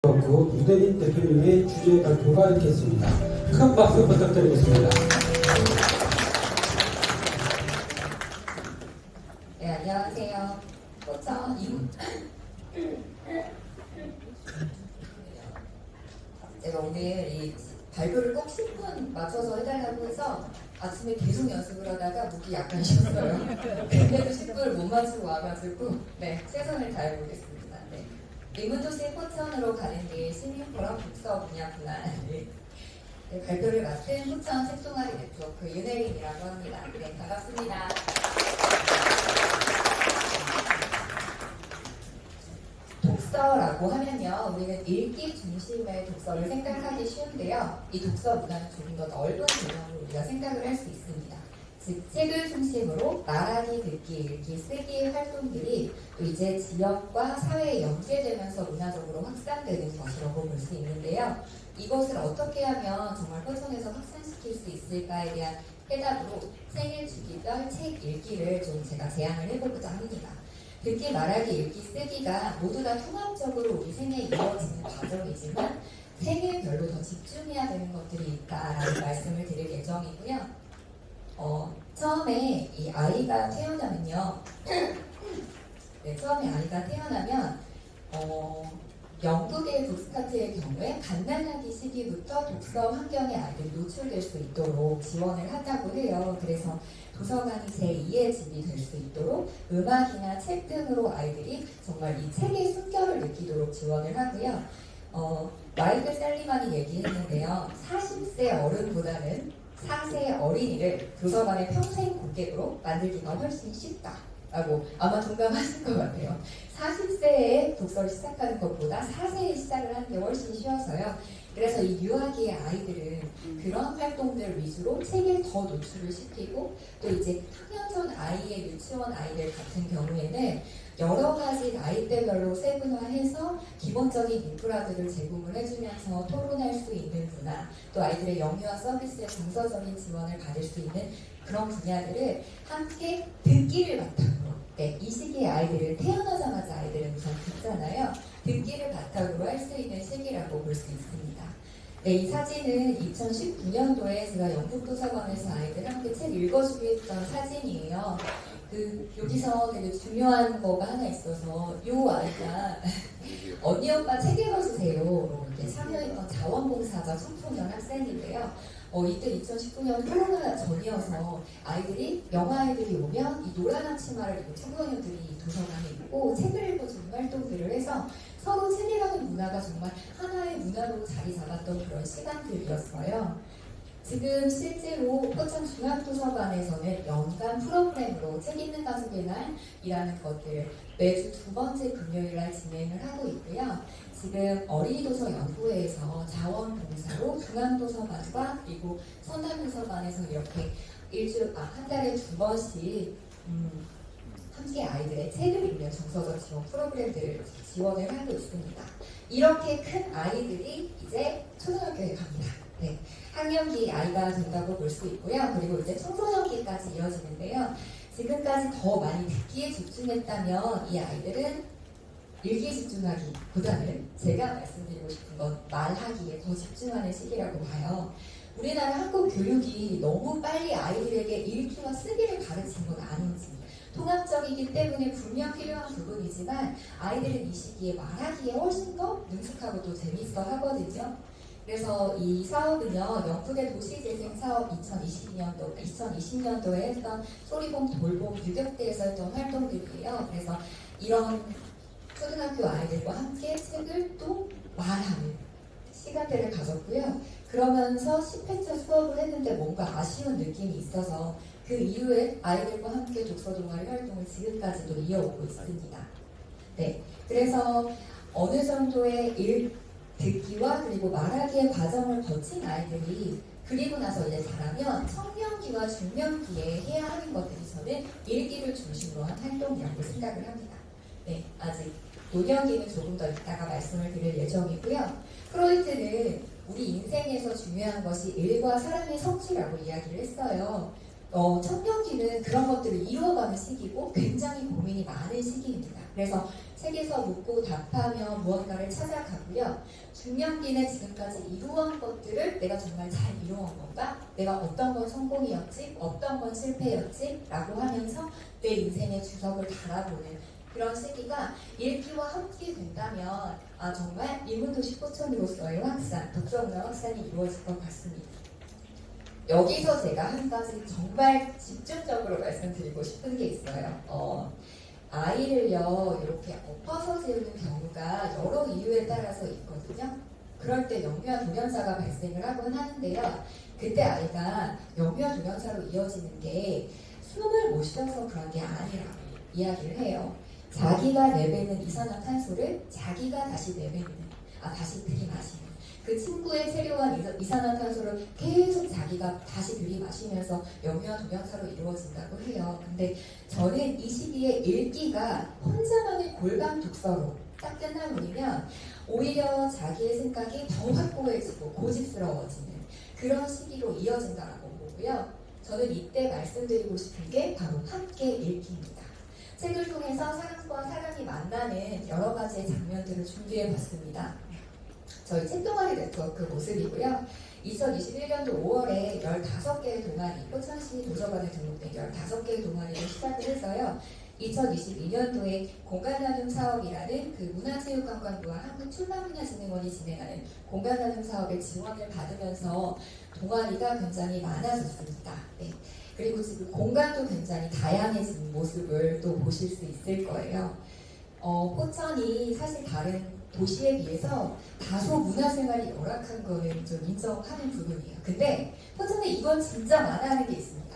유대린 대표님의 주제 발표가 있겠습니다. 큰 박수 부탁드리겠습니다. 네, 안녕하세요. 포천 제가 오늘 이 발표를 꼭 10분 맞춰서 해달라고 해서 아침에 계속 연습을 하다가 목이 약간 쉬었어요. 근데도 10분을 못 맞추고 와가지고 최선을 다해보겠습니다. 리문도시 포천으로 가는 길 시민포럼 북서 분야구나 발표를 맡은 포천 책동아리 네트워크 윤혜린이라고 합니다. 반갑습니다. 독서라고 하면요, 우리는 읽기 중심의 독서를 생각하기 쉬운데요, 이 독서 문화는 조금 더 넓은 개념으로 우리가 생각을 할 수 있습니다. 즉, 책을 중심으로 말하기, 듣기, 읽기, 쓰기 활동들이 또 이제 지역과 사회에 연계되면서 문화적으로 확산되는 것이라고 볼 수 있는데요. 이것을 어떻게 하면 정말 포천에서 확산시킬 수 있을까에 대한 해답으로 생일 주기별 책 읽기를 좀 제가 제안을 해보고자 합니다. 듣기, 말하기, 읽기, 쓰기가 모두 다 통합적으로 우리 생애에 이루어지는 과정이지만 생애별로 더 집중해야 되는 것들이 있다라는 말씀을 드릴 예정이고요. 처음에 이 아이가 태어나면요. 처음에 아이가 태어나면 영국의 북스카트의 경우에 갓난아기 시기부터 독서 환경에 아이들이 노출될 수 있도록 지원을 한다고 해요. 그래서 도서관이 제2의 집이 될 수 있도록 음악이나 책 등으로 아이들이 정말 이 책의 숨결을 느끼도록 지원을 하고요. 마이클 셀리만이 얘기했는데요. 40세 어른보다는 4세 어린이를 도서관의 평생 고객으로 만들기가 훨씬 쉽다라고 아마 동감하실 것 같아요. 40세에 독서를 시작하는 것보다 4세에 시작을 하는 게 훨씬 쉬워서요. 그래서 이 유아기의 아이들은 그런 활동들 위주로 책에 더 노출을 시키고, 또 이제 학년 전 아이의 유치원 아이들 같은 경우에는 여러 가지 나이대별로 세분화해서 기본적인 인프라들을 제공을 해주면서 토론할 수 있는 문화, 또 아이들의 영유아 서비스의 정서적인 지원을 받을 수 있는 그런 분야들을 함께 듣기를 바탕으로, 이 시기의 아이들은 태어나자마자 아이들은 우선 듣잖아요. 듣기를 바탕으로 할 수 있는 시기라고 볼 수 있습니다. 이 사진은 2019년도에 제가 영국 도서관에서 아이들 함께 책 읽어주기 했던 사진이에요. 여기서 되게 중요한 거가 하나 있어서 이 아이가 언니 오빠 책 읽어주세요 이렇게 참여했던 자원봉사자 청소년 학생인데요. 이때 2019년 코로나 전이어서 아이들이 영아아이들이 오면 이 노란 앞치마를 입은 청소년들이 도서관에 있고 책을 읽어주는 활동들을 해서 서로 책이라는 문화가 정말 하나의 문화로 자리 잡았던 그런 시간들이었어요. 지금 실제로 포천 중앙도서관에서는 연간 프로그램으로 책 읽는 가족의 날이라는 것들 매주 2번째 금요일날 진행을 하고 있고요. 지금 어린이도서연구회에서 자원봉사로 중앙도서관과 그리고 선남도서관에서 이렇게 한 달에 2번씩 함께 아이들의 책을 읽는 정서적 지원 프로그램들을 지원을 하고 있습니다. 이렇게 큰 아이들이 이제 초등학교에 갑니다. 학년기 아이가 된다고 볼 수 있고요. 그리고 이제 청소년기까지 이어지는데요. 지금까지 더 많이 듣기에 집중했다면 이 아이들은 읽기에 집중하기보다는 제가 말씀드리고 싶은 건 말하기에 더 집중하는 시기라고 봐요. 우리나라 한국 교육이 너무 빨리 아이들에게 읽기와 쓰기를 가르치는 건 아닌지, 통합적이기 때문에 분명 필요한 부분이지만 아이들은 이 시기에 말하기에 훨씬 더 능숙하고 또 재밌어 하거든요. 그래서 이 사업은요, 영국의 도시재생 사업 2020년도에 했던 소리봉, 돌봉, 유격대에서 했던 활동들이에요. 그래서 이런 초등학교 아이들과 함께 책을 또 말하는 시간대를 가졌고요. 그러면서 10회차 수업을 했는데 뭔가 아쉬운 느낌이 있어서 그 이후에 아이들과 함께 독서 동아리 활동을 지금까지도 이어오고 있습니다. 그래서 어느 정도의 듣기와 그리고 말하기의 과정을 거친 아이들이 그리고 나서 이제 자라면 청년기와 중년기에 해야 하는 것들이 저는 읽기를 중심으로 한 활동이라고 생각을 합니다. 아직 노년기는 조금 더 이따가 말씀을 드릴 예정이고요. 프로이트는 우리 인생에서 중요한 것이 일과 사랑의 성취라고 이야기를 했어요. 청년기는 그런 것들을 이루어가는 시기고 굉장히 고민이 많은 시기입니다. 그래서 책에서 묻고 답하며 무언가를 찾아가고요. 중년기는 지금까지 이루어온 것들을 내가 정말 잘 이루어온 건가? 내가 어떤 건 성공이었지? 어떤 건 실패였지? 라고 하면서 내 인생의 주석을 달아보는 그런 시기가 읽기와 함께 된다면 정말 인문도시 포천으로서의 확산, 독서문화 확산이 이루어질 것 같습니다. 여기서 제가 한 가지 정말 집중적으로 말씀드리고 싶은 게 있어요. 아이를요 이렇게 엎어서 재우는 경우가 여러 이유에 따라서 있거든요. 그럴 때 영유아 돌연사가 발생을 하곤 하는데요. 그때 아이가 영유아 돌연사로 이어지는 게 숨을 못 쉬어서 그런 게 아니라고 이야기를 해요. 자기가 내뱉는 이산화탄소를 자기가 다시 다시 들이마시는 그 친구의 체류한 이산화탄소를 계속 자기가 다시 들이마시면서 영유아 돌연사로 이루어진다고 해요. 근데 저는 이 시기에 읽기가 혼자만의 골방 독서로 딱 끝나버리면 오히려 자기의 생각이 더 확고해지고 고집스러워지는 그런 시기로 이어진다고 보고요. 저는 이때 말씀드리고 싶은 게 바로 함께 읽기입니다. 책을 통해서 사람과 사람이 만나는 여러 가지의 장면들을 준비해봤습니다. 저희 책동아리 네트워크 모습이고요. 2021년도 5월에 15개의 동아리, 포천시 도서관에 등록된 15개의 동아리를 시작을 해서요. 2022년도에 공간나눔 사업이라는 그 문화체육관광부와 한국출판문화진흥원이 진행하는 공간나눔 사업의 지원을 받으면서 동아리가 굉장히 많아졌습니다. 네. 그리고 지금 공간도 굉장히 다양해진 모습을 또 보실 수 있을 거예요. 포천이 사실 다른 도시에 비해서 다소 문화생활이 열악한 거는 좀 인정하는 부분이에요. 근데 포천에 이건 진짜 많아하는 게 있습니다.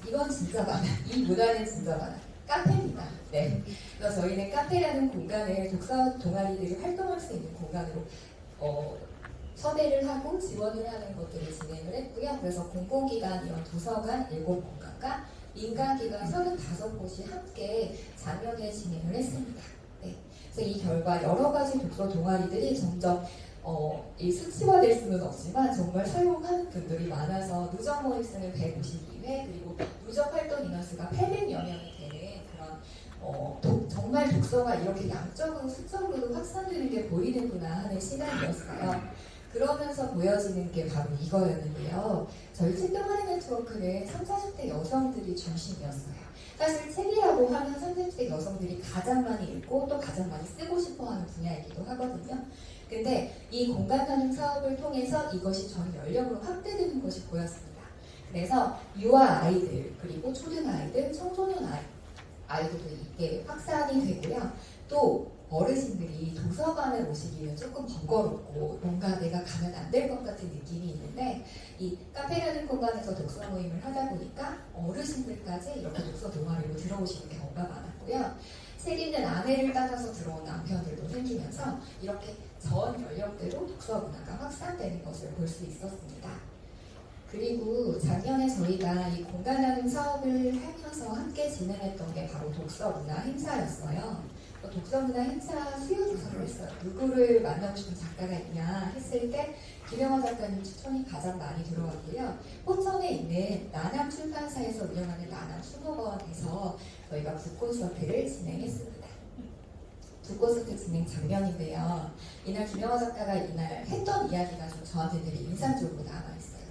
이건 진짜 많아. 이 문화는 진짜 많아. 카페입니다. 네. 그래서 저희는 카페라는 공간을 독서 동아리들이 활동할 수 있는 공간으로 섭외를 하고 지원을 하는 것들을 진행을 했고요. 그래서 공공기관 이런 도서관 7공간과 민간기관 35곳이 함께 작년에 진행을 했습니다. 네. 그래서 이 결과 여러 가지 독서 동아리들이 점점 이 수치화될 수는 없지만 정말 사용하는 분들이 많아서 누적 모임수는 152회 그리고 누적 활동 인원수가 800여 명이 되는 그런 정말 독서가 이렇게 양적으로 수적으로 확산되는 게 보이는구나 하는 시간이었어요. 그러면서 보여지는 게 바로 이거였는데요. 저희 책동아리 네트워크는 30, 40대 여성들이 중심이었어요. 사실 책이라고 하면 30, 40대 여성들이 가장 많이 읽고 또 가장 많이 쓰고 싶어하는 분야이기도 하거든요. 근데 이 공간나눔 사업을 통해서 이것이 전 연령으로 확대되는 것이 보였습니다. 그래서 유아 아이들 그리고 초등아이들, 청소년 아이들도 이게 확산이 되고요. 또 어르신들이 도서관에 오시기는 조금 번거롭고 뭔가 내가 가면 안 될 것 같은 느낌이 있는데 이 카페라는 공간에서 독서 모임을 하다 보니까 어르신들까지 이렇게 독서 동아리로 들어오시는 경우가 많았고요. 책 읽는 아내를 따라서 들어온 남편들도 생기면서 이렇게 전 연령대로 독서 문화가 확산되는 것을 볼 수 있었습니다. 그리고 작년에 저희가 이 공간나눔 사업을 하면서 함께 진행했던 게 바로 독서문화 행사였어요. 독서문화 행사 수요 조사를 했어요. 누구를 만나고 싶은 작가가 있냐 했을 때 김영하 작가님 추천이 가장 많이 들어왔고요. 포천에 있는 나남 출판사에서 운영하는 나남 수목원에서 저희가 북콘서트를 진행했습니다. 북콘서트 진행 장면인데요. 이날 김영하 작가가 이날 했던 이야기가 좀 저한테 되게 인상적으로 남아있어요.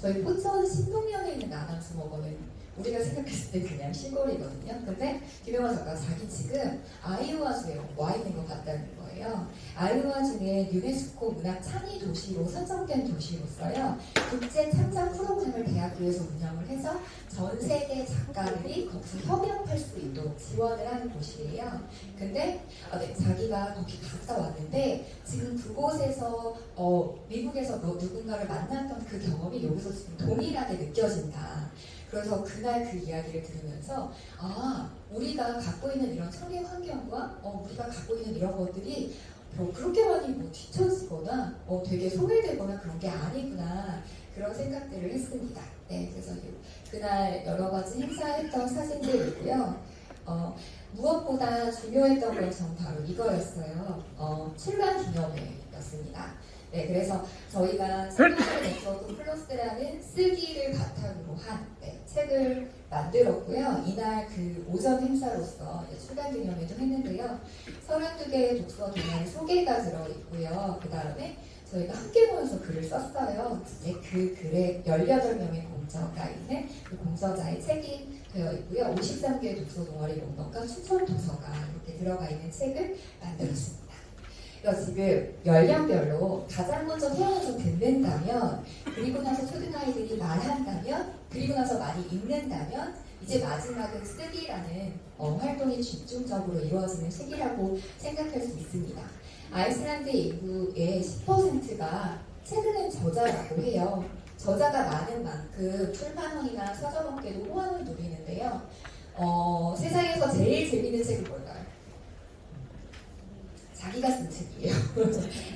저희 포천 신동면에 있는 나남 수목원은 우리가 생각했을 때 그냥 시골이거든요. 근데 김영하 작가 자기 지금 아이오와주에 와 있는 것 같다는 거예요. 아이오와주는 유네스코 문학 창의 도시로 선정된 도시로서요. 국제 창작 프로그램을 대학교에서 운영을 해서 전 세계 작가들이 거기서 협업할 수 있도록 지원을 하는 곳이에요. 근데 자기가 거기 갔다 왔는데 지금 그곳에서 미국에서 누군가를 만났던 그 경험이 여기서 지금 동일하게 느껴진다. 그래서 그날 그 이야기를 들으면서 우리가 갖고 있는 이런 청의 환경과 우리가 갖고 있는 이런 것들이 그렇게 많이 뒤처지거나 되게 소외되거나 그런 게 아니구나 그런 생각들을 했습니다. 네, 그래서 그날 여러 가지 행사했던 사진들이고요. 무엇보다 중요했던 건 전 바로 이거였어요. 출간 기념회였습니다. 네, 그래서 저희가 책동아리 네트워크 플러스라는 쓰기를 바탕으로 한 책을 만들었고요. 이날 그 오전 행사로서 출간 기념회도 했는데요. 32개의 독서 동아리 소개가 들어있고요. 그 다음에 저희가 함께 모여서 글을 썼어요. 이제 그 글에 18명의 공저가 있는 그 공저자의 책이 되어 있고요. 53개의 독서 동아리 목록과 추천 도서가 이렇게 들어가 있는 책을 만들었습니다. 그래서 지금 연령별로 가장 먼저 태어나서 듣는다면, 그리고 나서 초등아이들이 말한다면, 그리고 나서 많이 읽는다면, 이제 마지막은 쓰기라는 활동이 집중적으로 이루어지는 시기라고 생각할 수 있습니다. 아이슬란드 인구의 10%가 책을 낸 저자라고 해요. 저자가 많은 만큼 출판원이나 서점업계도 호황을 누리는데요. 세상에서 제일 재밌는 책은 뭘까요? 자기가 쓴 책이에요.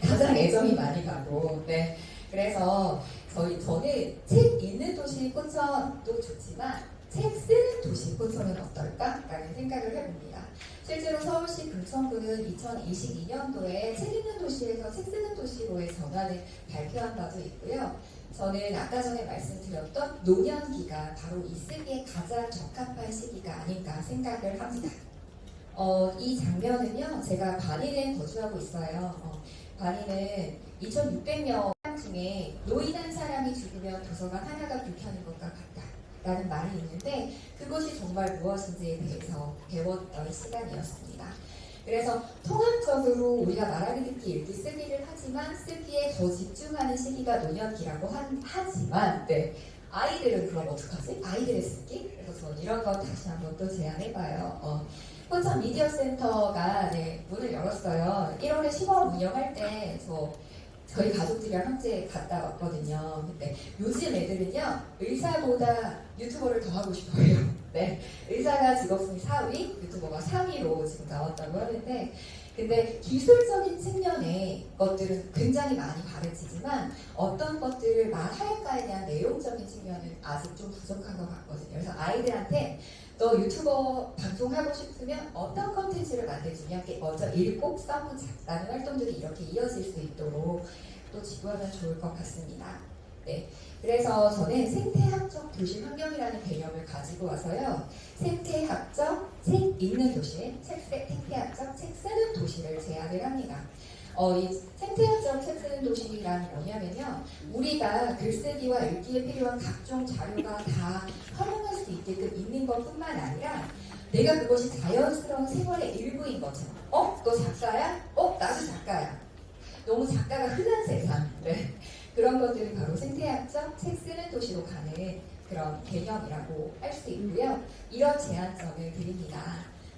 가장 애정이 많이 가고. 네. 그래서 저는 책 읽는 도시 포천도 좋지만 책 쓰는 도시 포천은 어떨까라는 생각을 해봅니다. 실제로 서울시 금천구는 2022년도에 책 읽는 도시에서 책 쓰는 도시로의 전환을 발표한 바도 있고요. 저는 아까 전에 말씀드렸던 노년기가 바로 이 쓰기에 가장 적합한 시기가 아닌가 생각을 합니다. 이 장면은요, 제가 관인에 거주하고 있어요. 관인은 2,600명 중에 노인한 사람이 죽으면 도서관 하나가 불편한 것과 같다 라는 말이 있는데, 그것이 정말 무엇인지에 대해서 배웠던 시간이었습니다. 그래서 통합적으로 우리가 말하기, 듣기, 읽기, 쓰기를 하지만 쓰기에 더 집중하는 시기가 노년기라고 하지만, 네, 아이들은 그럼 어떡하지? 아이들의 쓰기? 그래서 저는 이런 거 다시 한번 또 제안해봐요. 포천 미디어 센터가 문을 열었어요. 1월에 시범 운영할 때 저희 가족들이랑 함께 갔다 왔거든요. 근데 요즘 애들은요, 의사보다 유튜버를 더 하고 싶어요. 네, 의사가 직업순위 4위, 유튜버가 3위로 지금 나왔다고 하는데, 근데 기술적인 측면의 것들은 굉장히 많이 가르치지만 어떤 것들을 말할까에 대한 내용적인 측면은 아직 좀 부족한 것 같거든요. 그래서 아이들한테 너 유튜버 방송하고 싶으면 어떤 컨텐츠를 만들주냐, 먼저 읽고 써보자 라는 활동들이 이렇게 이어질 수 있도록 또 지구하면 좋을 것 같습니다. 네, 그래서 저는 생태학적 도시 환경이라는 개념을 가지고 와서요, 생태학적 책 읽는 도시, 생태학적 책 쓰는 도시를 제안을 합니다. 이 생태학적 책 쓰는 도시란 뭐냐면요, 우리가 글쓰기와 읽기에 필요한 각종 자료가 다 활용할 수 있게끔 있는 것뿐만 아니라 내가 그것이 자연스러운 생활의 일부인 것처럼, 너 작가야? 나도 작가야. 너무 작가가 흔한 세상. 네. 그런 것들이 바로 생태학적 책 쓰는 도시로 가는 그런 개념이라고 할 수 있고요. 이런 제안점을 드립니다.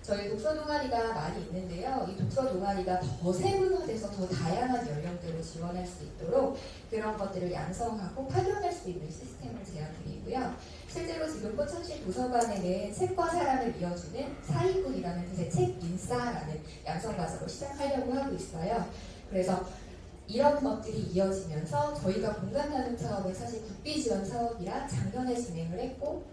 저희 독서 동아리가 많이 있는데요. 이 독서 동아리가 더 세분화돼서 더 다양한 연령대로 지원할 수 있도록 그런 것들을 양성하고 활용할 수 있는 시스템을 제안드리고요. 실제로 지금 포천시 도서관에는 책과 사람을 이어주는 사이꾼이라는 뜻의 책인싸라는 양성 과정을 시작하려고 하고 있어요. 그래서 이런 것들이 이어지면서 저희가 공간 나눔 사업은 사실 국비 지원 사업이라 작년에 진행을 했고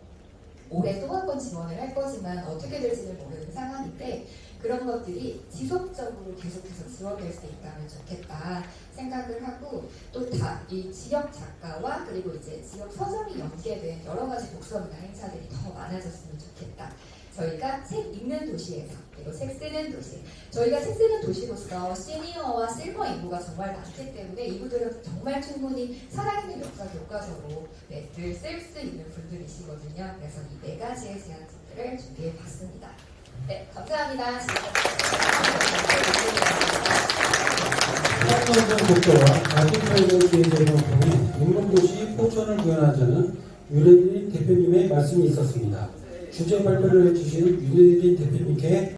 올해 또 한 번 지원을 할 거지만 어떻게 될지는 모르는 상황인데, 그런 것들이 지속적으로 계속해서 지원될 수 있다면 좋겠다 생각을 하고, 또 이 지역 작가와 그리고 이제 지역 서점이 연계된 여러 가지 독서문화 행사들이 더 많아졌으면 좋겠다. 저희가 책 읽는 도시에서, 그리고 책 쓰는 도시, 저희가 책 쓰는 도시로서 시니어와 실버 인구가 정말 많기 때문에 이분들은 정말 충분히 살아있는 역사 교과서로 늘 쓸 수 있는 분들이시거든요. 그래서 이 4가지의 제안들을 준비해 봤습니다. 네, 감사합니다. 수학관전 독서와 아티클을 기획을 통해 인문도시 포천을 구현하자는 윤혜린 대표님의 말씀이 있었습니다. 주제 발표를 해주신 윤혜린 대표님께